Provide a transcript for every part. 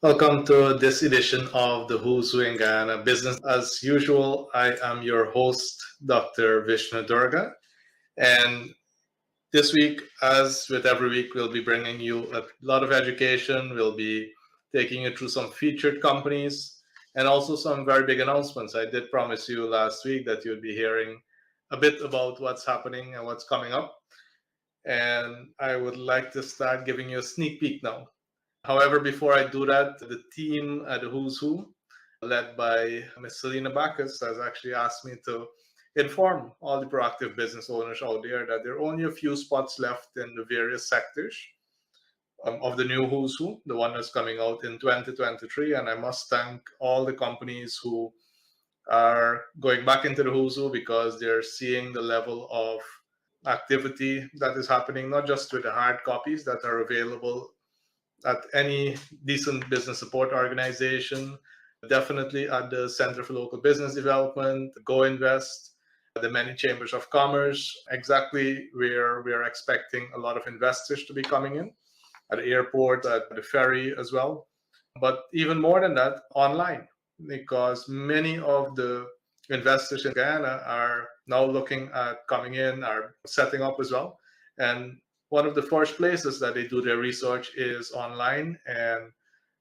Welcome to this edition of the Who's Who in Guyana Business. As usual, I am your host, Dr. Vishnu Doerga. And this week, as with every week, we'll be bringing you a lot of education. We'll be taking you through some featured companies and also some very big announcements. I did promise you last week that you'd be hearing a bit about what's happening and what's coming up. And I would like to start giving you a sneak peek now. However, before I do that, the team at the Who's Who, led by Ms. Selena Bacchus, has actually asked me to inform all the proactive business owners out there that there are only a few spots left in the various sectors of the new Who's Who, the one that's coming out in 2023. And I must thank all the companies who are going back into the Who's Who because they're seeing the level of activity that is happening, not just with the hard copies that are available at any decent business support organization, definitely at the Center for Local Business Development, GoInvest, the many chambers of commerce, exactly where we are expecting a lot of investors to be coming in, at the airport, at the ferry as well. But even more than that, online, because many of the investors in Guyana are now looking at coming in, are setting up as well. And one of the first places that they do their research is online. And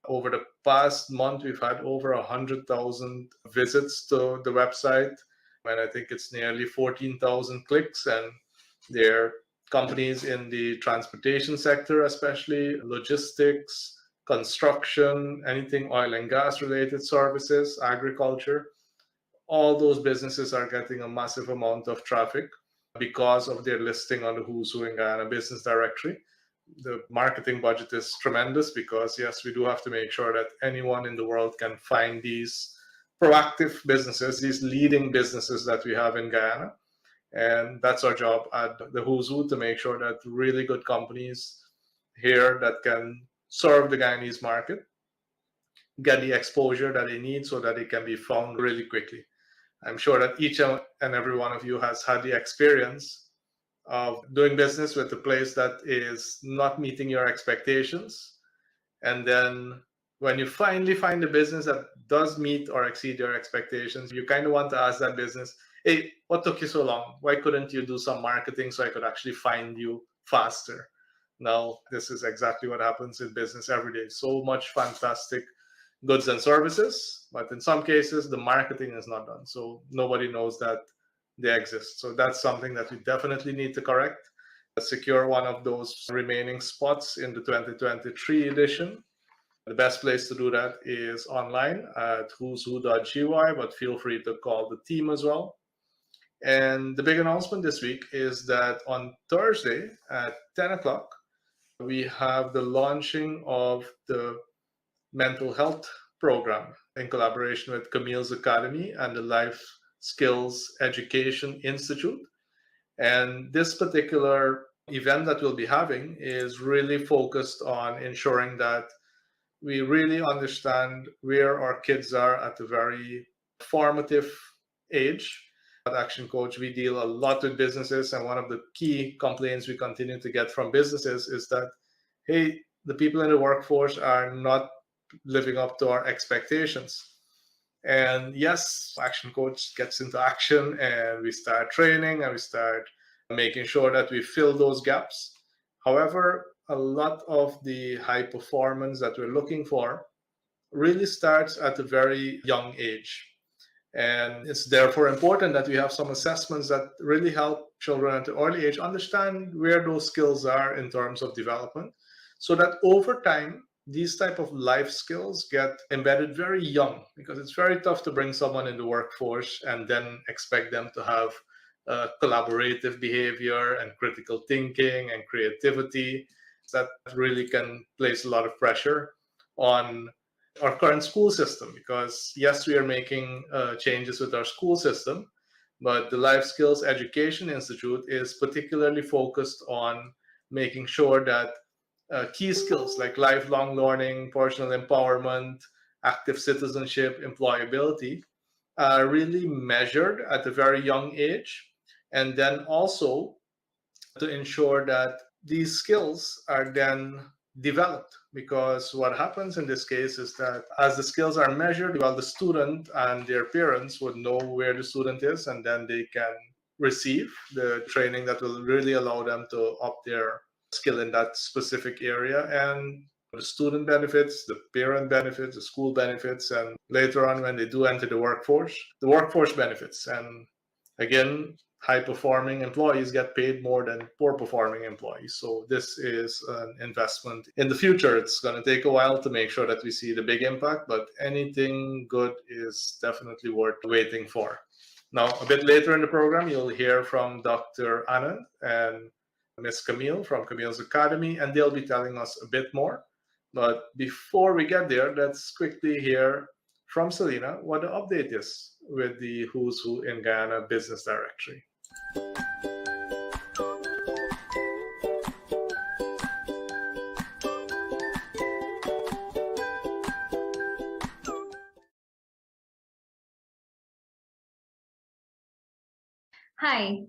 over the past month, we've had over 100,000 visits to the website. And I think it's nearly 14,000 clicks. And there are companies in the transportation sector, especially logistics, construction, anything oil and gas related services, agriculture. All those businesses are getting a massive amount of traffic because of their listing on the Who's Who in Guyana Business Directory. The marketing budget is tremendous because, yes, we do have to make sure that anyone in the world can find these proactive businesses, these leading businesses that we have in Guyana. And that's our job at the Who's Who, to make sure that really good companies here that can serve the Guyanese market get the exposure that they need so that it can be found really quickly. I'm sure that each and every one of you has had the experience of doing business with a place that is not meeting your expectations. And then when you finally find a business that does meet or exceed your expectations, you kind of want to ask that business, hey, what took you so long? Why couldn't you do some marketing so I could actually find you faster? Now, this is exactly what happens in business every day. So much fantastic goods and services, but in some cases the marketing is not done, so nobody knows that they exist. So that's something that we definitely need to correct. Secure one of those remaining spots in the 2023 edition. The best place to do that is online at who'swho.gy, but feel free to call the team as well. And the big announcement this week is that on Thursday at 10 o'clock we have the launching of the mental health program in collaboration with Camille's Academy and the Life Skills Education Institute. And this particular event that we'll be having is really focused on ensuring that we really understand where our kids are at a very formative age. At ActionCOACH, we deal a lot with businesses, and one of the key complaints we continue to get from businesses is that, hey, the people in the workforce are not living up to our expectations. And yes, ActionCOACH gets into action and we start training and we start making sure that we fill those gaps. However, a lot of the high performance that we're looking for really starts at a very young age. And it's therefore important that we have some assessments that really help children at the early age understand where those skills are in terms of development, so that over time these type of life skills get embedded very young, because it's very tough to bring someone in the workforce and then expect them to have collaborative behavior and critical thinking and creativity. That really can place a lot of pressure on our current school system, because yes, we are making changes with our school system, but the Life Skills Education Institute is particularly focused on making sure that key skills like lifelong learning, personal empowerment, active citizenship, employability are really measured at a very young age, and then also to ensure that these skills are then developed. Because what happens in this case is that as the skills are measured, well, the student and their parents would know where the student is, and then they can receive the training that will really allow them to up their skill in that specific area. And the student benefits, the parent benefits, the school benefits, and later on when they do enter the workforce benefits. And again, high-performing employees get paid more than poor-performing employees. So this is an investment in the future. It's going to take a while to make sure that we see the big impact, but anything good is definitely worth waiting for. Now, a bit later in the program, you'll hear from Dr. Anand and Miss Camille from Camille's Academy, and they'll be telling us a bit more. But before we get there, let's quickly hear from Selena what the update is with the Who's Who in Guyana Business Directory. Hi,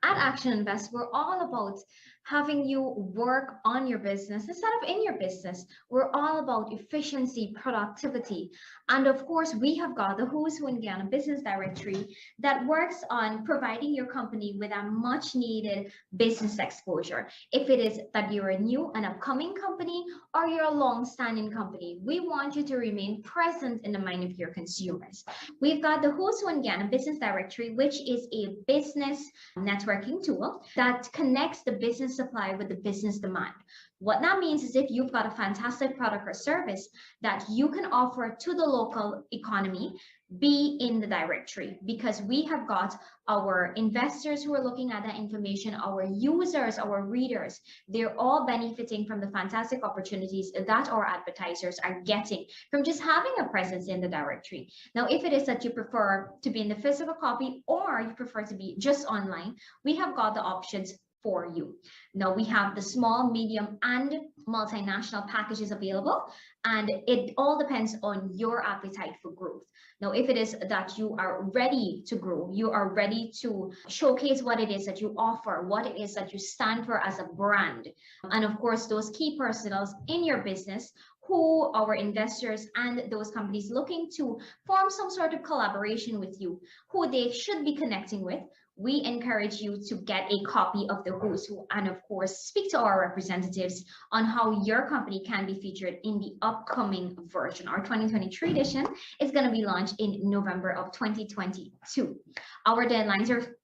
at ActionINVEST, we're all about having you work on your business instead of in your business. We're all about efficiency, productivity. And of course, we have got the Who's Who in Guyana Business Directory that works on providing your company with a much needed business exposure. If it is that you're a new and upcoming company or you're a long-standing company, we want you to remain present in the mind of your consumers. We've got the Who's Who in Guyana Business Directory, which is a business networking tool that connects the business supply with the business demand. What that means is if you've got a fantastic product or service that you can offer to the local economy, be in the directory, because we have got our investors who are looking at that information, our users, our readers, they're all benefiting from the fantastic opportunities that our advertisers are getting from just having a presence in the directory. Now, if it is that you prefer to be in the physical copy or you prefer to be just online, we have got the options for you. Now we have the small, medium, and multinational packages available, and it all depends on your appetite for growth. Now, if it is that you are ready to grow, you are ready to showcase what it is that you offer, what it is that you stand for as a brand, and of course, those key personals in your business who our investors and those companies looking to form some sort of collaboration with you, who they should be connecting with, we encourage you to get a copy of the Who's Who and of course speak to our representatives on how your company can be featured in the upcoming version. Our 2023 edition is going to be launched in November of 2022. Our deadlines are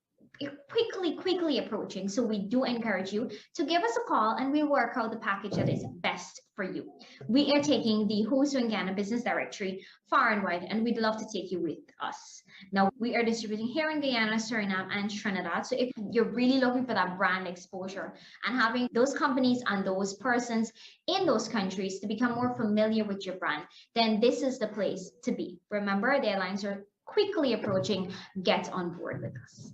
quickly approaching, so we do encourage you to give us a call and we'll work out the package that is best for you. We are taking the Who's Who in Guyana Business Directory far and wide, and we'd love to take you with us. Now, we are distributing here in Guyana, Suriname, and Trinidad. So if you're really looking for that brand exposure and having those companies and those persons in those countries to become more familiar with your brand, then this is the place to be. Remember, the deadlines are quickly approaching. Get on board with us.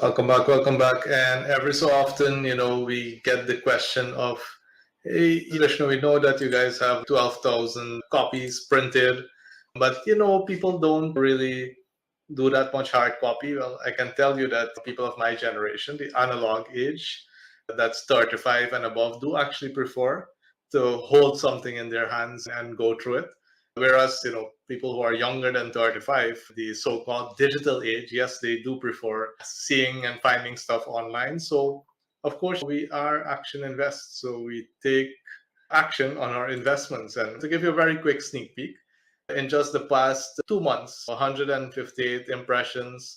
Welcome back. And every so often, we get the question of, hey, Vishnu, we know that you guys have 12,000 copies printed, but, people don't really do that much hard copy. Well, I can tell you that people of my generation, the analog age, that's 35 and above, do actually prefer to hold something in their hands and go through it. Whereas, people who are younger than 35, the so-called digital age, yes, they do prefer seeing and finding stuff online. So, of course, we are Action Invest. So we take action on our investments. And to give you a very quick sneak peek, in just the past 2 months, 158 impressions,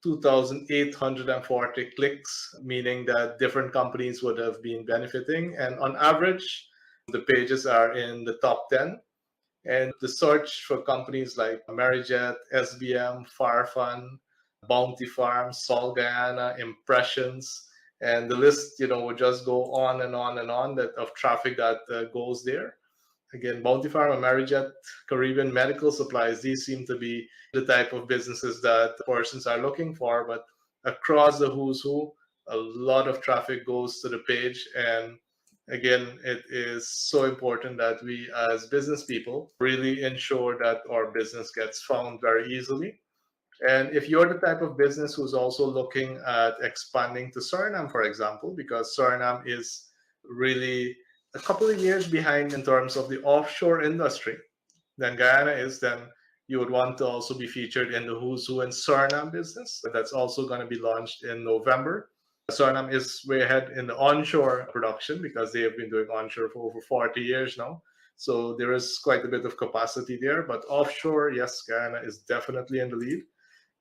2,840 clicks, meaning that different companies would have been benefiting. And on average, the pages are in the top 10. And the search for companies like Amerijet, SBM, Farfan, Bounty Farm, Sol Guyana, Impressions, and the list, would just go on and on and on that of traffic that goes there. Again, Bounty Farm, Amerijet, Caribbean Medical Supplies, these seem to be the type of businesses that persons are looking for. But across the who's who, a lot of traffic goes to the page. And again, it is so important that we as business people really ensure that our business gets found very easily. And if you're the type of business who's also looking at expanding to Suriname, for example, because Suriname is really a couple of years behind in terms of the offshore industry than Guyana is, then you would want to also be featured in the Who's Who in Suriname business. That's also going to be launched in November. Suriname is way ahead in the onshore production because they have been doing onshore for over 40 years now. So there is quite a bit of capacity there. But offshore, yes, Guyana is definitely in the lead,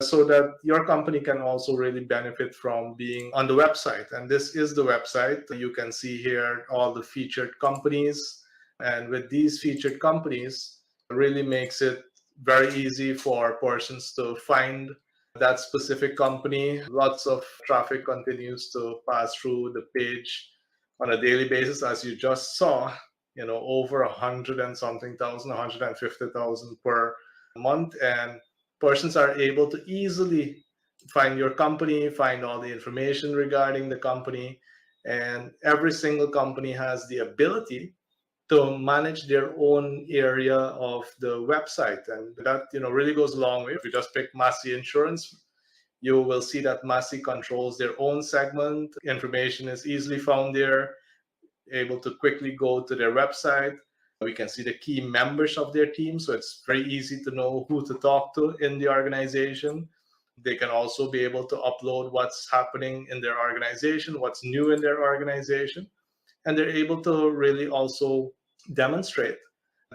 so that your company can also really benefit from being on the website. And this is the website. You can see here all the featured companies. And with these featured companies, it really makes it very easy for persons to find that specific company. Lots of traffic continues to pass through the page on a daily basis, as you just saw, over 100 and something thousand, 150,000 per month. And persons are able to easily find your company, find all the information regarding the company. And every single company has the ability to manage their own area of the website. And that, really goes a long way. If you just pick Massey Insurance, you will see that Massey controls their own segment. Information is easily found there, able to quickly go to their website. We can see the key members of their team, so it's very easy to know who to talk to in the organization. They can also be able to upload what's happening in their organization, what's new in their organization, and they're able to really also demonstrate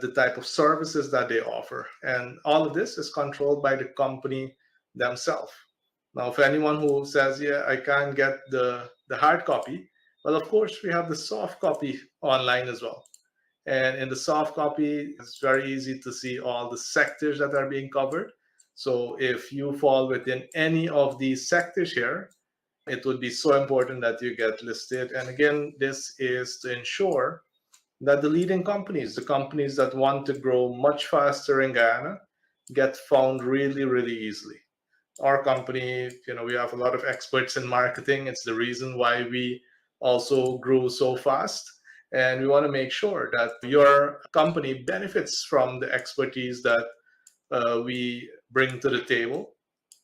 the type of services that they offer. And all of this is controlled by the company themselves. Now, for anyone who says, yeah, I can't get the hard copy, well, of course, we have the soft copy online as well. And in the soft copy, it's very easy to see all the sectors that are being covered. So if you fall within any of these sectors here, it would be so important that you get listed. And again, this is to ensure that the leading companies, the companies that want to grow much faster in Guyana, get found really, really easily. Our company, we have a lot of experts in marketing. It's the reason why we also grew so fast. And we want to make sure that your company benefits from the expertise that we bring to the table.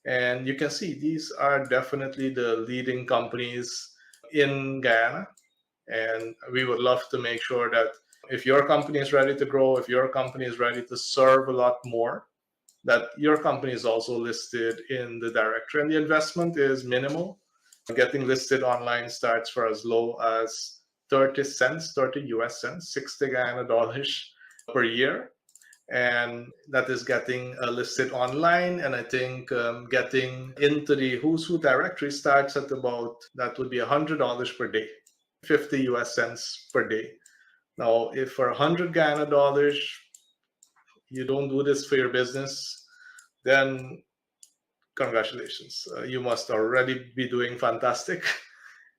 And you can see these are definitely the leading companies in Guyana. And we would love to make sure that if your company is ready to grow, if your company is ready to serve a lot more, that your company is also listed in the directory. And the investment is minimal. Getting listed online starts for as low as 30 cents, 30 US cents, 60 Guyana dollars per year. And that is getting listed online. And I think getting into the Who's Who directory starts at about, that would be $100 per day, 50 US cents per day. Now, if for 100 Guyana dollars, you don't do this for your business, then congratulations. You must already be doing fantastic.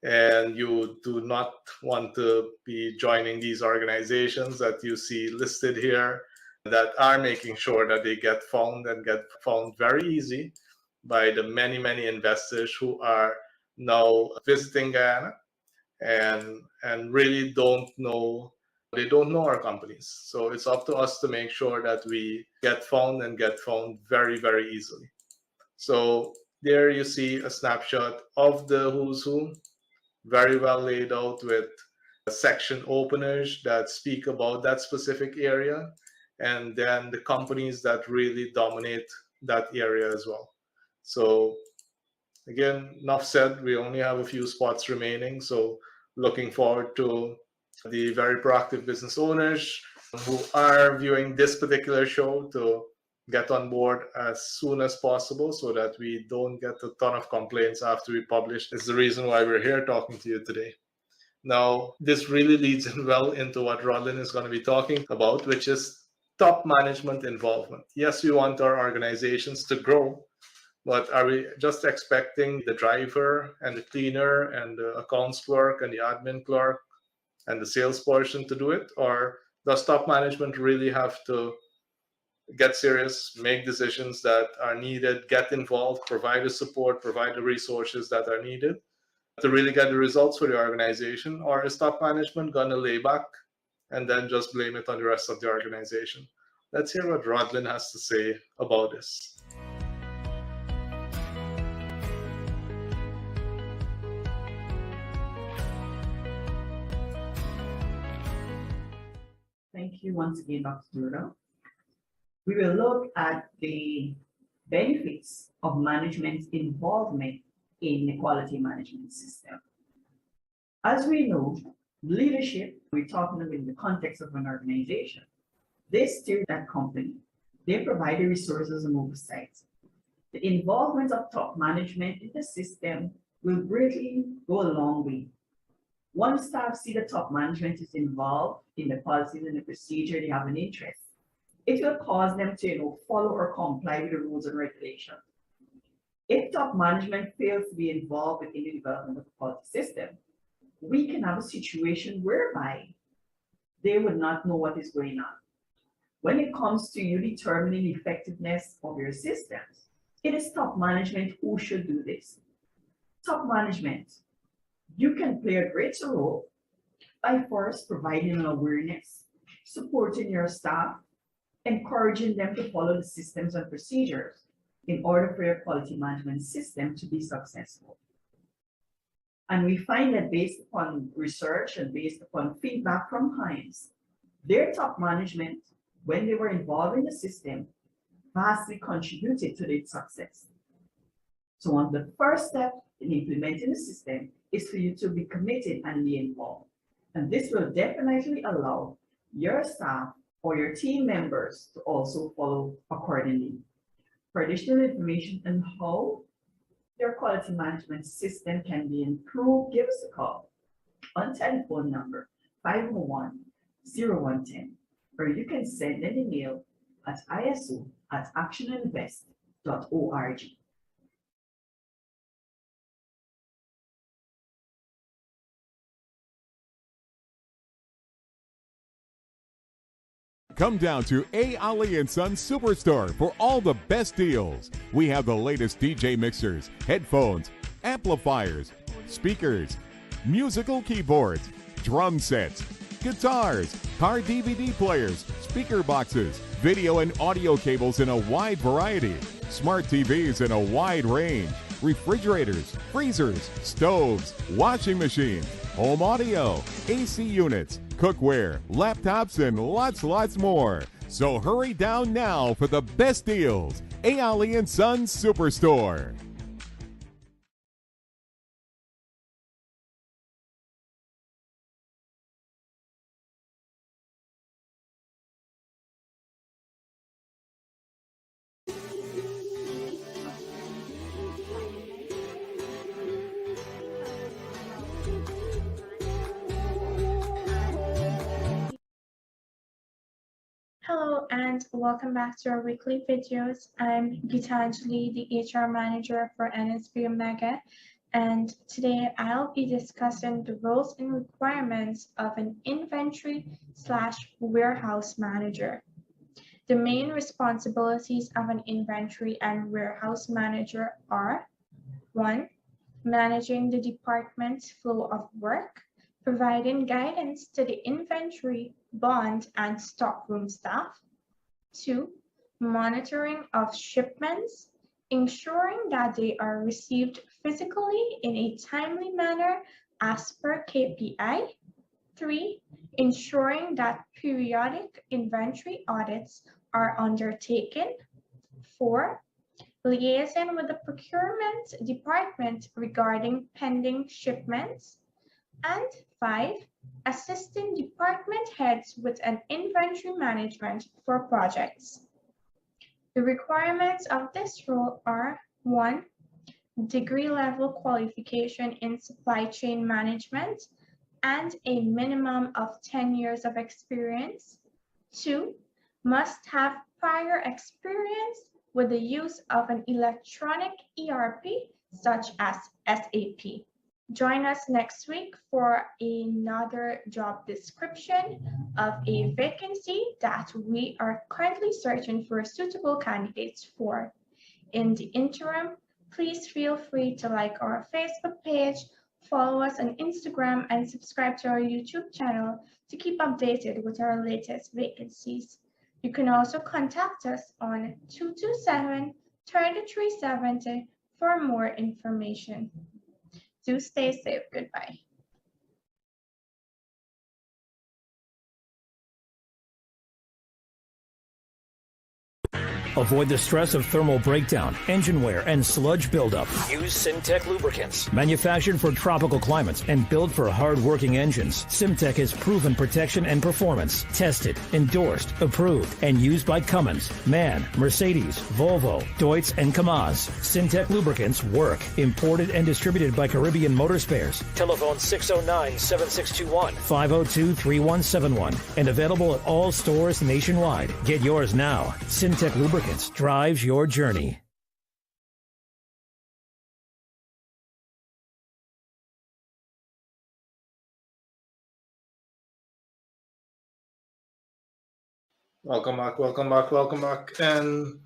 And you do not want to be joining these organizations that you see listed here that are making sure that they get found and get found very easy. by the many, many investors who are now visiting Guyana and really don't know our companies. So it's up to us to make sure that we get found and get found very, very easily. So there you see a snapshot of the who's who, very well laid out with section openers that speak about that specific area, and then the companies that really dominate that area as well. So again, enough said, we only have a few spots remaining. So looking forward to the very proactive business owners who are viewing this particular show to get on board as soon as possible so that we don't get a ton of complaints after we publish. It's the reason why we're here talking to you today. Now, this really leads in well into what Rodlyn is going to be talking about, which is top management involvement. Yes, we want our organizations to grow, but are we just expecting the driver and the cleaner and the accounts clerk and the admin clerk and the sales person to do it? Or does top management really have to get serious, make decisions that are needed, get involved, provide the support, provide the resources that are needed to really get the results for the organization? Or is top management going to lay back and then just blame it on the rest of the organization? Let's hear what Rodlyn has to say about this. Thank you once again, Dr. Doerga. We will look at the benefits of management's involvement in the quality management system. As we know, leadership, we're talking about in the context of an organization. They steer that company. They provide the resources and oversight. The involvement of top management in the system will greatly go a long way. Once staff see the top management is involved in the policies and the procedure, they have an interest. It will cause them to follow or comply with the rules and regulations. If top management fails to be involved within the development of the quality system, we can have a situation whereby they would not know what is going on. When it comes to you determining the effectiveness of your systems, it is top management who should do this. Top management, you can play a greater role by first providing an awareness, supporting your staff, encouraging them to follow the systems and procedures in order for your quality management system to be successful. And we find that based upon research and based upon feedback from clients, their top management, when they were involved in the system, vastly contributed to its success. So one of the first steps in implementing the system is for you to be committed and be involved. And this will definitely allow your staff or your team members to also follow accordingly. For additional information on how your quality management system can be improved, give us a call on telephone number 501-0110, or you can send an email at iso@actioninvest.org. Come down to A. Ali & Sons Superstore for all the best deals. We have the latest DJ mixers, headphones, amplifiers, speakers, musical keyboards, drum sets, guitars, car DVD players, speaker boxes, video and audio cables in a wide variety, smart TVs in a wide range, refrigerators, freezers, stoves, washing machines, home audio, AC units, cookware, laptops, and lots more. So hurry down now for the best deals. A. Ali & Sons Superstore. Hello and welcome back to our weekly videos. I'm Geetangali, the HR manager for NSBOmega, and today I'll be discussing the roles and requirements of an inventory/warehouse manager. The main responsibilities of an inventory and warehouse manager are: 1. Managing the department's flow of work, providing guidance to the inventory, bond, and stockroom staff. 2. Monitoring of shipments, ensuring that they are received physically in a timely manner as per KPI. 3. Ensuring that periodic inventory audits are undertaken. 4. Liaison with the procurement department regarding pending shipments. And 5. Assisting department heads with an inventory management for projects. The requirements of this role are: 1. Degree level qualification in supply chain management and a minimum of 10 years of experience. 2. Must have prior experience with the use of an electronic ERP such as SAP. Join us next week for another job description of a vacancy that we are currently searching for suitable candidates for. In the interim, please feel free to like our Facebook page, follow us on Instagram, and subscribe to our YouTube channel to keep updated with our latest vacancies. You can also contact us on 227-3370 for more information. Do stay safe. Goodbye. Avoid the stress of thermal breakdown, engine wear, and sludge buildup. Use Simtech lubricants. Manufactured for tropical climates and built for hard-working engines, Simtech has proven protection and performance. Tested, endorsed, approved, and used by Cummins, MAN, Mercedes, Volvo, Deutz, and Kamaz. Simtech lubricants work. Imported and distributed by Caribbean Motor Spares. Telephone 609-7621, 502-3171, and available at all stores nationwide. Get yours now. Simtech lubricants drives your journey. Welcome back, welcome back, welcome back. And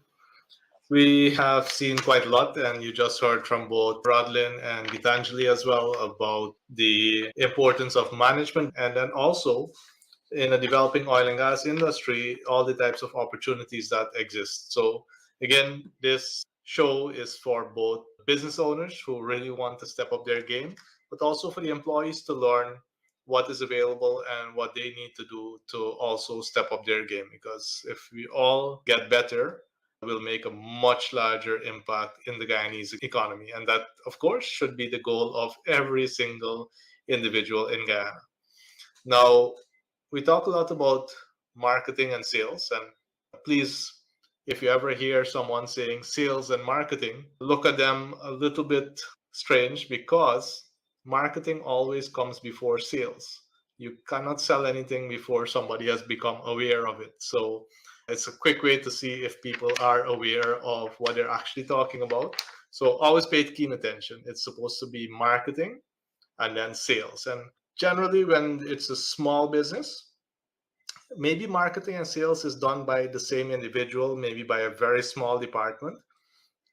we have seen quite a lot, and you just heard from both Rodlyn and Geetangali as well about the importance of management, and then also in a developing oil and gas industry, all the types of opportunities that exist. So again, this show is for both business owners who really want to step up their game, but also for the employees to learn what is available and what they need to do to also step up their game. Because if we all get better, we'll make a much larger impact in the Guyanese economy. And that, of course, should be the goal of every single individual in Guyana. Now, we talk a lot about marketing and sales, and please, if you ever hear someone saying sales and marketing, look at them a little bit strange, because marketing always comes before sales. You cannot sell anything before somebody has become aware of it. So it's a quick way to see if people are aware of what they're actually talking about. So always pay keen attention. It's supposed to be marketing and then sales. And generally, when it's a small business, maybe marketing and sales is done by the same individual, maybe by a very small department.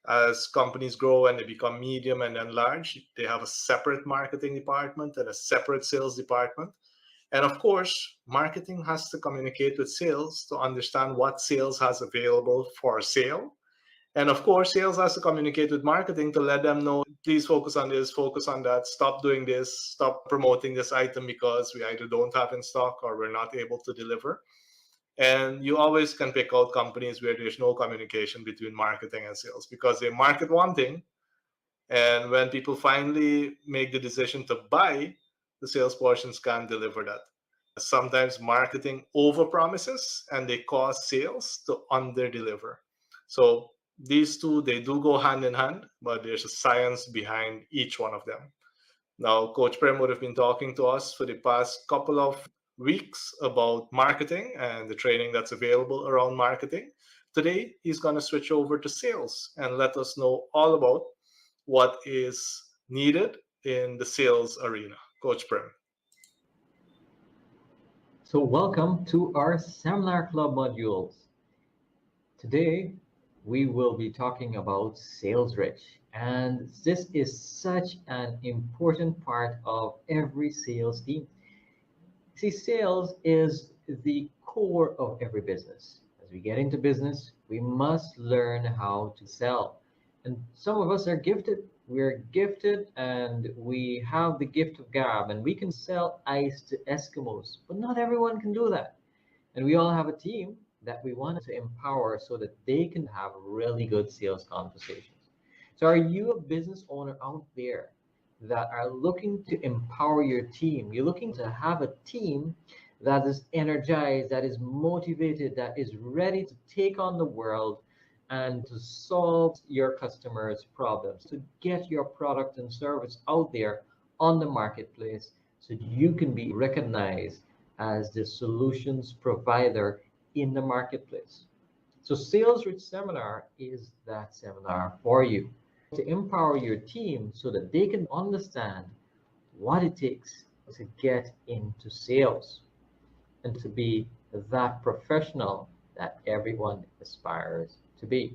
As companies grow and they become medium and then large, they have a separate marketing department and a separate sales department. And of course, marketing has to communicate with sales to understand what sales has available for sale. And of course, sales has to communicate with marketing to let them know, please focus on this, focus on that, stop doing this, stop promoting this item because we either don't have in stock or we're not able to deliver. And you always can pick out companies where there's no communication between marketing and sales, because they market one thing, and when people finally make the decision to buy, the sales portions can't deliver that. Sometimes marketing overpromises and they cause sales to under-deliver. So these two, they do go hand in hand, but there's a science behind each one of them. Now, Coach Prem would have been talking to us for the past couple of weeks about marketing and the training that's available around marketing. Today, he's going to switch over to sales and let us know all about what is needed in the sales arena. Coach Prem. So welcome to our seminar club modules. Today, we will be talking about SalesRich, and this is such an important part of every sales team. See, sales is the core of every business. As we get into business, we must learn how to sell. And some of us are gifted. We're gifted and we have the gift of gab and we can sell ice to Eskimos, but not everyone can do that. And we all have a team that we want to empower so that they can have really good sales conversations. So are you a business owner out there that are looking to empower your team? You're looking to have a team that is energized, that is motivated, that is ready to take on the world and to solve your customers' problems, to get your product and service out there on the marketplace so you can be recognized as the solutions provider in the marketplace. So SalesRich Seminar is that seminar for you to empower your team so that they can understand what it takes to get into sales and to be that professional that everyone aspires to be.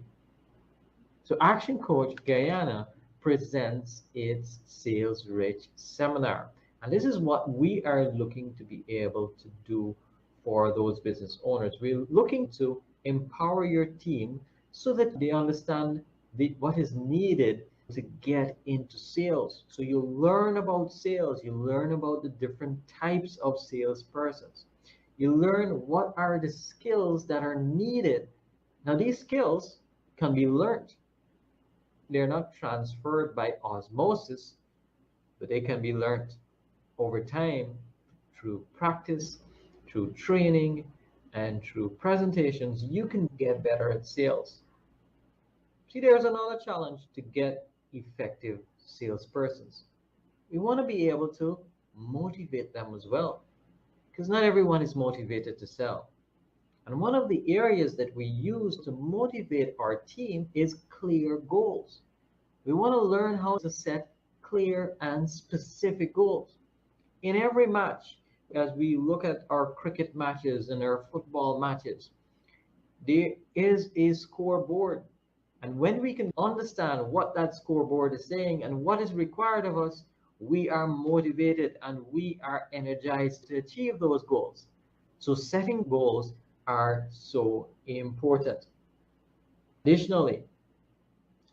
So ActionCOACH Guyana presents its SalesRich Seminar. And this is what we are looking to be able to do for those business owners. We're looking to empower your team so that they understand what is needed to get into sales. So you learn about sales, you learn about the different types of salespersons. You learn what are the skills that are needed. Now these skills can be learned. They're not transferred by osmosis, but they can be learned over time through practice, through training, and through presentations. You can get better at sales. See, there's another challenge to get effective salespersons. We want to be able to motivate them as well, because not everyone is motivated to sell. And one of the areas that we use to motivate our team is clear goals. We want to learn how to set clear and specific goals. In every match, as we look at our cricket matches and our football matches, there is a scoreboard. And when we can understand what that scoreboard is saying and what is required of us, we are motivated and we are energized to achieve those goals. So setting goals are so important. Additionally,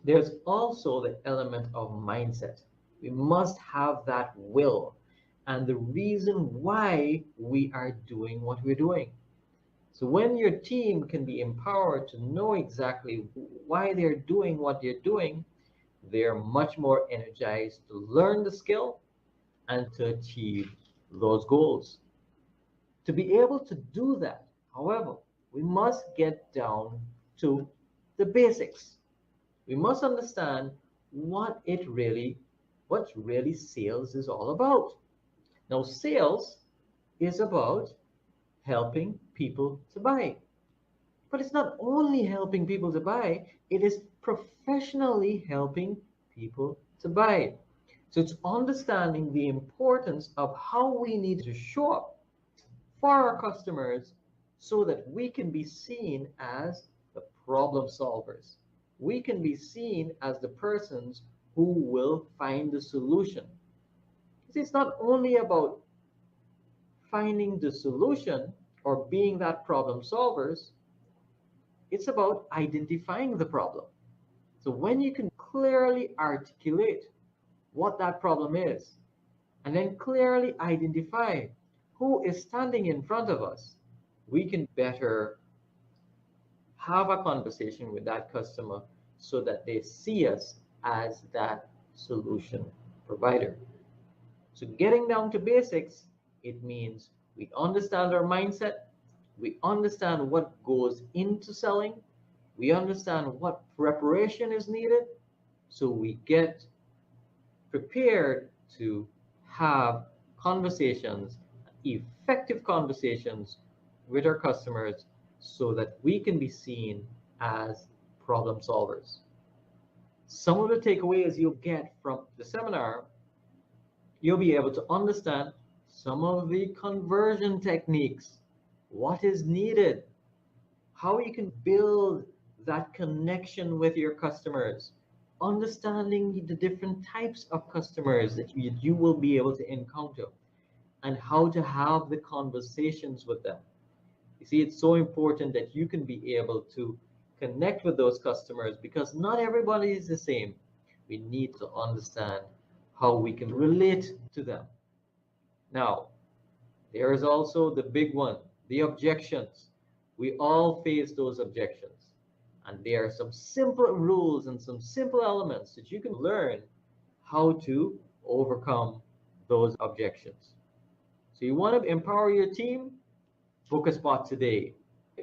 there's also the element of mindset. We must have that will and the reason why we are doing what we're doing. So when your team can be empowered to know exactly why they're doing what they're doing, they're much more energized to learn the skill and to achieve those goals. To be able to do that, however, we must get down to the basics. We must understand what really sales is all about. Now, sales is about helping people to buy. But it's not only helping people to buy, it is professionally helping people to buy. So it's understanding the importance of how we need to show up for our customers so that we can be seen as the problem solvers. We can be seen as the persons who will find the solution. It's not only about finding the solution or being that problem solvers, it's about identifying the problem. So when you can clearly articulate what that problem is, and then clearly identify who is standing in front of us, we can better have a conversation with that customer so that they see us as that solution provider. So getting down to basics, it means we understand our mindset, we understand what goes into selling, we understand what preparation is needed, so we get prepared to have conversations, effective conversations with our customers so that we can be seen as problem solvers. Some of the takeaways you'll get from the seminar, you'll be able to understand some of the conversion techniques, what is needed, how you can build that connection with your customers, understanding the different types of customers that you will be able to encounter, and how to have the conversations with them. You see, it's so important that you can be able to connect with those customers because not everybody is the same. We need to understand how we can relate to them. Now, there is also the big one, the objections. We all face those objections. And there are some simple rules and some simple elements that you can learn how to overcome those objections. So you want to empower your team? Book a spot today.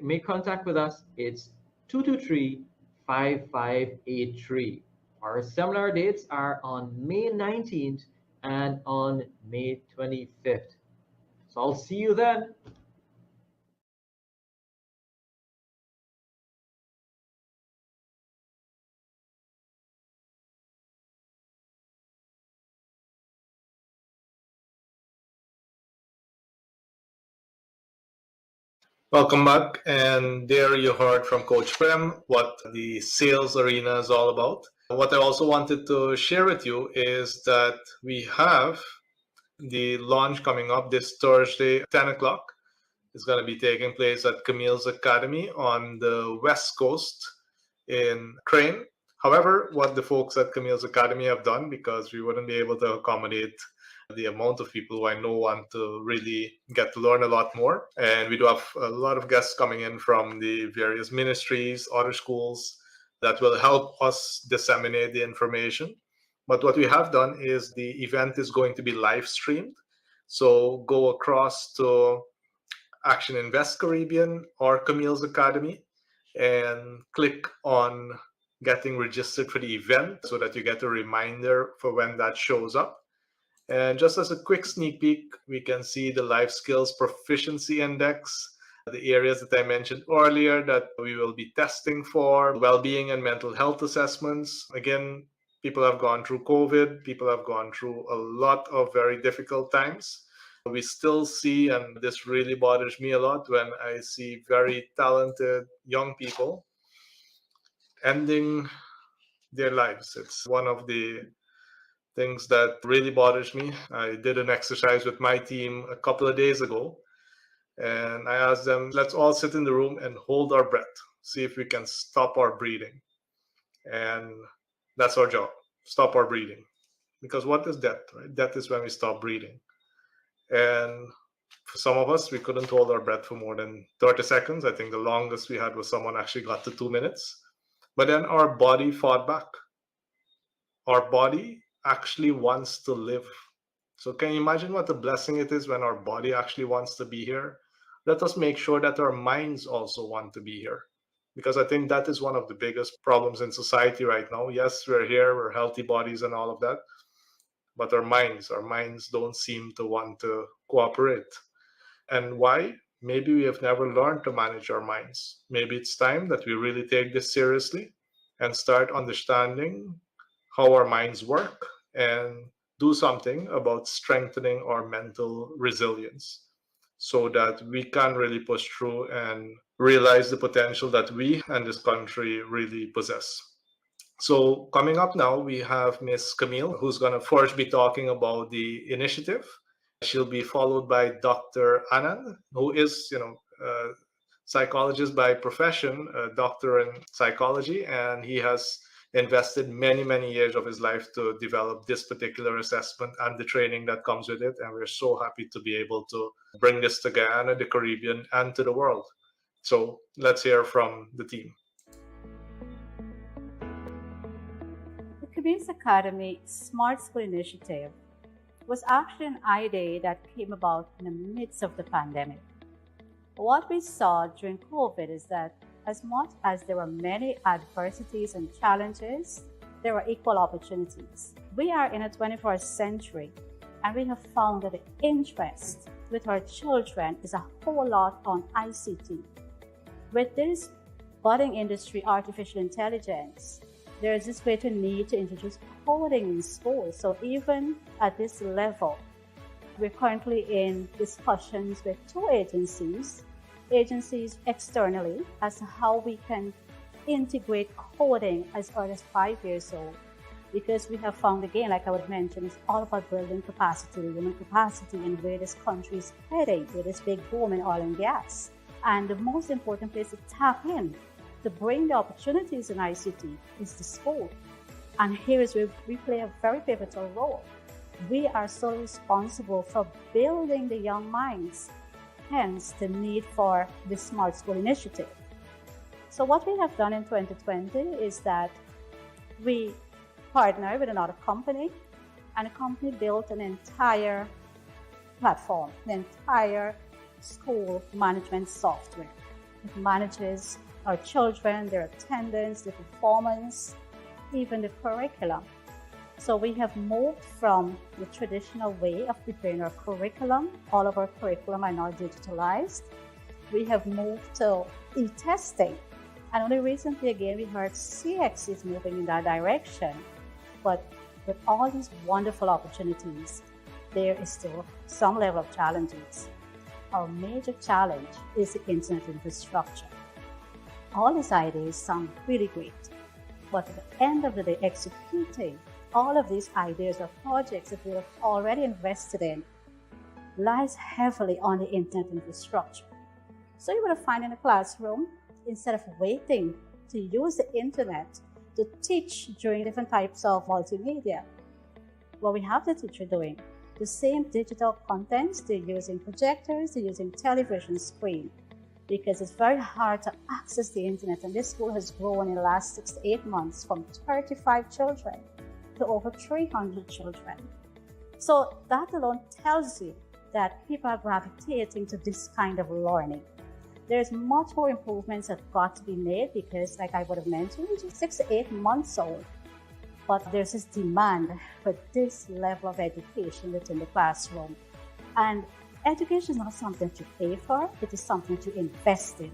Make contact with us. It's 223-5583. Our seminar dates are on May 19th and on May 25th. So I'll see you then. Welcome back, and there you heard from Coach Prem what the sales arena is all about. What I also wanted to share with you is that we have the launch coming up this Thursday, 10 o'clock. It's going to be taking place at Camille's Academy on the West Coast in Crane. However, what the folks at Camille's Academy have done, because we wouldn't be able to accommodate the amount of people who I know want to really get to learn a lot more. And we do have a lot of guests coming in from the various ministries, other schools that will help us disseminate the information. But what we have done is the event is going to be live streamed. So go across to ActionINVEST Caribbean or Camille's Academy and click on getting registered for the event so that you get a reminder for when that shows up. And just as a quick sneak peek, we can see the Life Skills Proficiency Index, the areas that I mentioned earlier that we will be testing for, well-being and mental health assessments. Again, people have gone through COVID, people have gone through a lot of very difficult times. We still see, and this really bothers me a lot, when I see very talented young people ending their lives. It's one of the things that really bothers me. I did an exercise with my team a couple of days ago, and I asked them, let's all sit in the room and hold our breath, see if we can stop our breathing. And that's our job, stop our breathing. Because what is death, right? Death is when we stop breathing. And for some of us, we couldn't hold our breath for more than 30 seconds. I think the longest we had was someone actually got to 2 minutes. But then our body fought back. Our body actually wants to live. So can you imagine what a blessing it is when our body actually wants to be here? Let us make sure that our minds also want to be here, because I think that is one of the biggest problems in society right now. Yes, we're here, we're healthy bodies and all of that, but our minds don't seem to want to cooperate. And why? Maybe we have never learned to manage our minds. Maybe it's time that we really take this seriously and start understanding how our minds work and do something about strengthening our mental resilience so that we can really push through and realize the potential that we and this country really possess. So coming up now, we have Miss Camille, who's going to first be talking about the initiative. She'll be followed by Dr. Anand, who is, a psychologist by profession, a doctor in psychology, and he has invested many, many years of his life to develop this particular assessment and the training that comes with it. And we're so happy to be able to bring this to Guyana, the Caribbean, and to the world. So let's hear from the team. The Camille's Academy Smart School Initiative was actually an idea that came about in the midst of the pandemic. What we saw during COVID is that as much as there were many adversities and challenges, there were equal opportunities. We are in a 21st century, and we have found that the interest with our children is a whole lot on ICT. With this budding industry, artificial intelligence, there is this greater need to introduce coding in schools. So even at this level, we're currently in discussions with two agencies externally as to how we can integrate coding as early as 5 years old, because we have found, again, like I would mention, it's all about building capacity, human capacity, and where this country is heading with this big boom in oil and gas. And the most important place to tap in to bring the opportunities in ICT is the school. And here is where we play a very pivotal role. We are so responsible for building the young minds, hence the need for the Smart School Initiative. So what we have done in 2020 is that we partnered with another company, and the company built an entire platform, an entire school management software. It manages our children, their attendance, their performance, even the curriculum. So we have moved from the traditional way of preparing our curriculum. All of our curriculum are now digitalized. We have moved to e-testing. And only recently, again, we heard CX is moving in that direction. But with all these wonderful opportunities, there is still some level of challenges. Our major challenge is the internet infrastructure. All these ideas sound really great, but at the end of the day, executing all of these ideas or projects that we have already invested in lies heavily on the internet infrastructure. So you will find in a classroom, instead of waiting to use the internet to teach during different types of multimedia, what we have the teacher doing, the same digital contents, they're using projectors, they're using television screen, because it's very hard to access the internet. And this school has grown in the last 6 to 8 months from 35 children to over 300 children. So that alone tells you that people are gravitating to this kind of learning. There's much more improvements that got to be made, because, like I would have mentioned, it's just 6 to 8 months old. But there's this demand for this level of education within the classroom. And education is not something to pay for, it is something to invest in.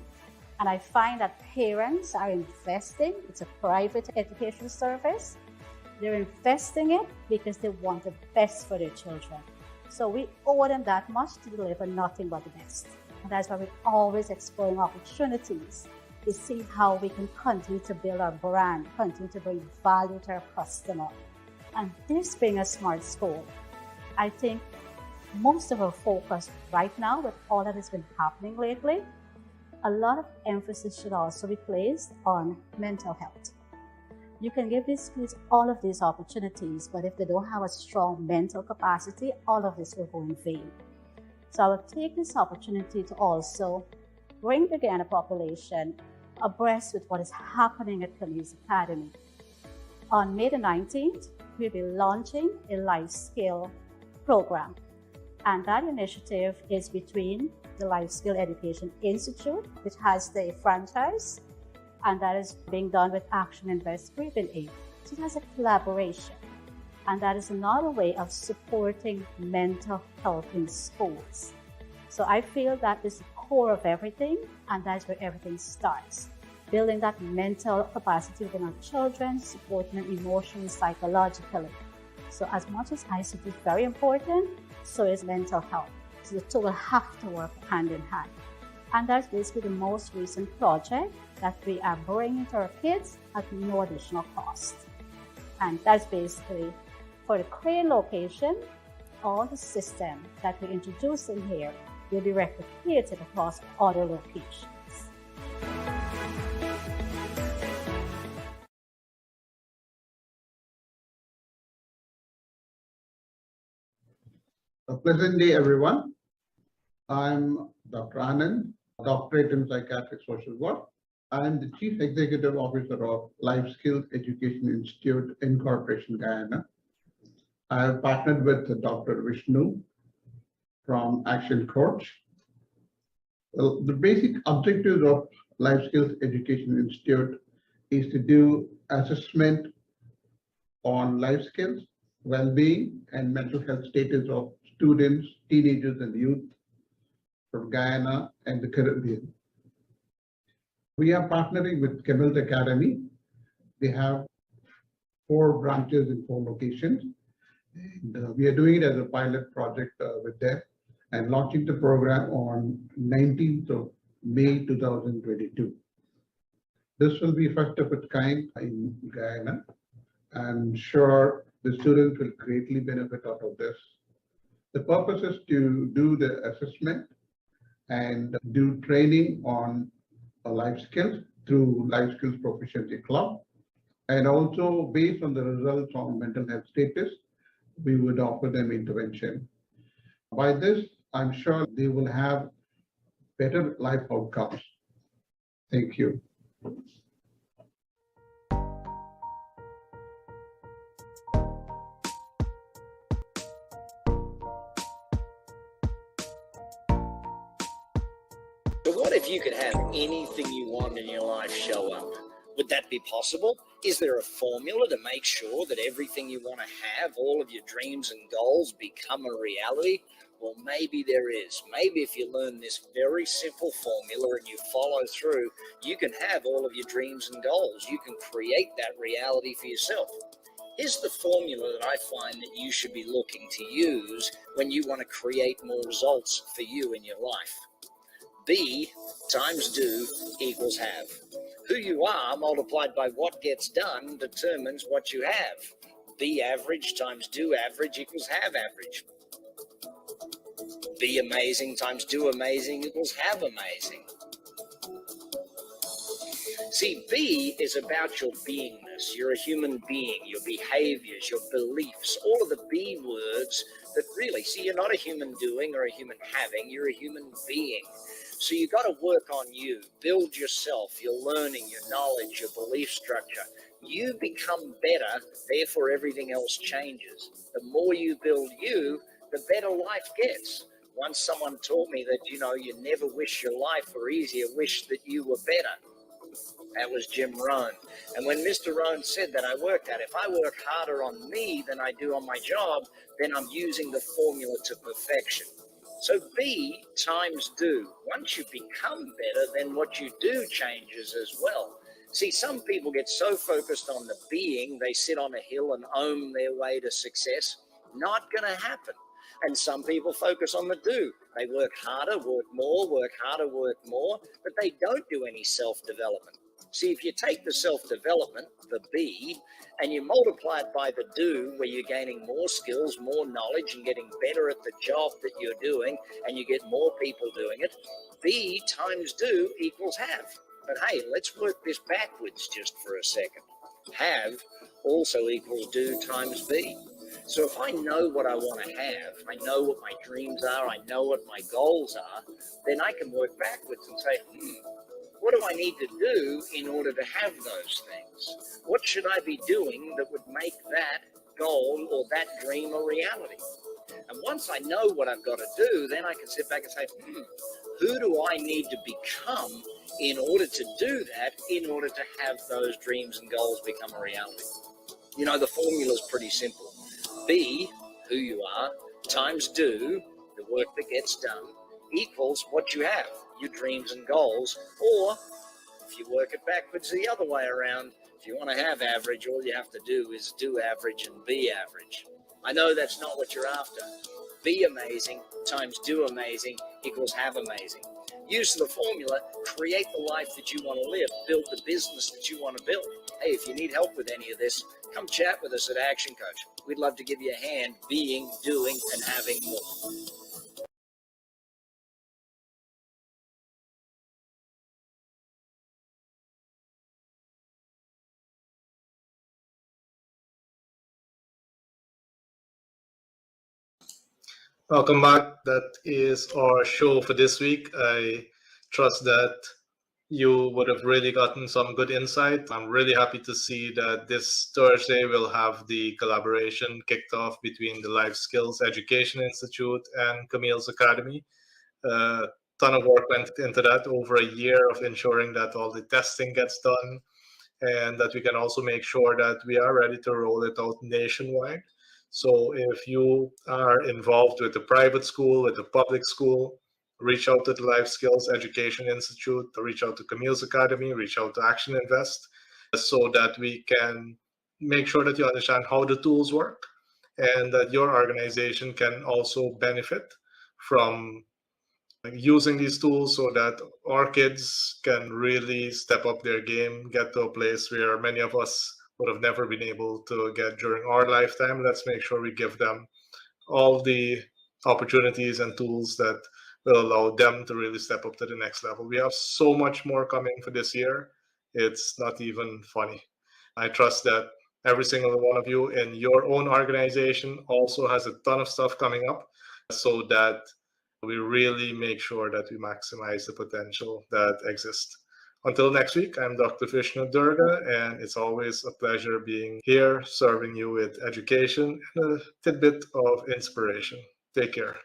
And I find that parents are investing. It's a private education service. They're investing it because they want the best for their children. So we owe them that much to deliver nothing but the best. And that's why we're always exploring opportunities to see how we can continue to build our brand, continue to bring value to our customer. And this being a smart school, I think most of our focus right now, with all that has been happening lately, a lot of emphasis should also be placed on mental health. You can give these kids all of these opportunities, but if they don't have a strong mental capacity, all of this will go in vain. So I will take this opportunity to also bring the Guyana population abreast with what is happening at Camille's Academy. On May the 19th, we'll be launching a life skill program. And that initiative is between the Life Skill Education Institute, which has the franchise, and that is being done with ActionINVEST Caribbean Inc. So it has a collaboration. And that is another way of supporting mental health in schools. So I feel that is the core of everything, and that's where everything starts. Building that mental capacity within our children, supporting them emotionally, psychologically. So as much as ICT is very important, so is mental health. So the two will have to work hand in hand. And that's basically the most recent project that we are bringing to our kids at no additional cost. And that's basically for the Crane location, all the system that we introduced in here will be replicated across other locations. A pleasant day, everyone. I'm Dr. Anand, Doctorate in Psychiatric Social Work. I'm the Chief Executive Officer of Life Skills Education Institute Incorporation, Guyana. I have partnered with Dr. Vishnu from ActionCOACH. Well, the basic objectives of Life Skills Education Institute is to do assessment on life skills, well-being, and mental health status of students, teenagers, and youth from Guyana and the Caribbean. We are partnering with Camille Academy. They have 4 branches in 4 locations. And we are doing it as a pilot project with them and launching the program on 19th of May 2022. This will be first of its kind in Guyana. I'm sure the students will greatly benefit out of this. The purpose is to do the assessment and do training on life skills through Life Skills Proficiency Club. And also based on the results on mental health status, we would offer them intervention. By this, I'm sure they will have better life outcomes. Thank you. But what if you could have anything you want in your life show up? Would that be possible? Is there a formula to make sure that everything you want to have, all of your dreams and goals, become a reality? Well, maybe there is. Maybe if you learn this very simple formula and you follow through, you can have all of your dreams and goals. You can create that reality for yourself. Here's the formula that I find that you should be looking to use when you want to create more results for you in your life. Be times do equals have. Who you are multiplied by what gets done determines what you have. Be average times do average equals have average. Be amazing times do amazing equals have amazing. See, be is about your beingness. You're a human being, your behaviors, your beliefs, all of the be words that really, see, you're not a human doing or a human having, you're a human being. So you got to work on you, build yourself, your learning, your knowledge, your belief structure. You become better, therefore everything else changes. The more you build you, the better life gets. Once someone taught me that, you never wish your life were easier, wish that you were better. That was Jim Rohn. And when Mr. Rohn said that, I worked at it. If I work harder on me than I do on my job, then I'm using the formula to perfection. So be times do. Once you become better, then what you do changes as well. See, some people get so focused on the being, they sit on a hill and own their way to success. Not going to happen. And some people focus on the do. They work harder, work more, work harder, work more, but they don't do any self-development. See, if you take the self-development, the be, and you multiply it by the do, where you're gaining more skills, more knowledge, and getting better at the job that you're doing, and you get more people doing it, be times do equals have. But hey, let's work this backwards just for a second. Have also equals do times be. So if I know what I want to have, I know what my dreams are, I know what my goals are, then I can work backwards and say, what do I need to do in order to have those things? What should I be doing that would make that goal or that dream a reality? And once I know what I've got to do, then I can sit back and say, who do I need to become in order to do that, in order to have those dreams and goals become a reality? The formula is pretty simple. Be who you are times do, the work that gets done, equals what you have, your dreams and goals. Or if you work it backwards the other way around, if you want to have average, all you have to do is do average and be average. I know that's not what you're after. Be amazing times do amazing equals have amazing. Use the formula, create the life that you want to live, build the business that you want to build. Hey, if you need help with any of this, come chat with us at Action Coach. We'd love to give you a hand being, doing, and having more. Welcome back. That is our show for this week. I trust that you would have really gotten some good insight. I'm really happy to see that this Thursday we'll have the collaboration kicked off between the Life Skills Education Institute and Camille's Academy. A ton of work went into that, over a year of ensuring that all the testing gets done and that we can also make sure that we are ready to roll it out nationwide. So if you are involved with a private school, with a public school, reach out to the Life Skills Education Institute, reach out to Camille's Academy, reach out to ActionINVEST, so that we can make sure that you understand how the tools work and that your organization can also benefit from using these tools so that our kids can really step up their game, get to a place where many of us would have never been able to get during our lifetime. Let's make sure we give them all the opportunities and tools that will allow them to really step up to the next level. We have so much more coming for this year. It's not even funny. I trust that every single one of you in your own organization also has a ton of stuff coming up, so that we really make sure that we maximize the potential that exists. Until next week, I'm Dr. Vishnu Doerga, and it's always a pleasure being here, serving you with education and a tidbit of inspiration. Take care.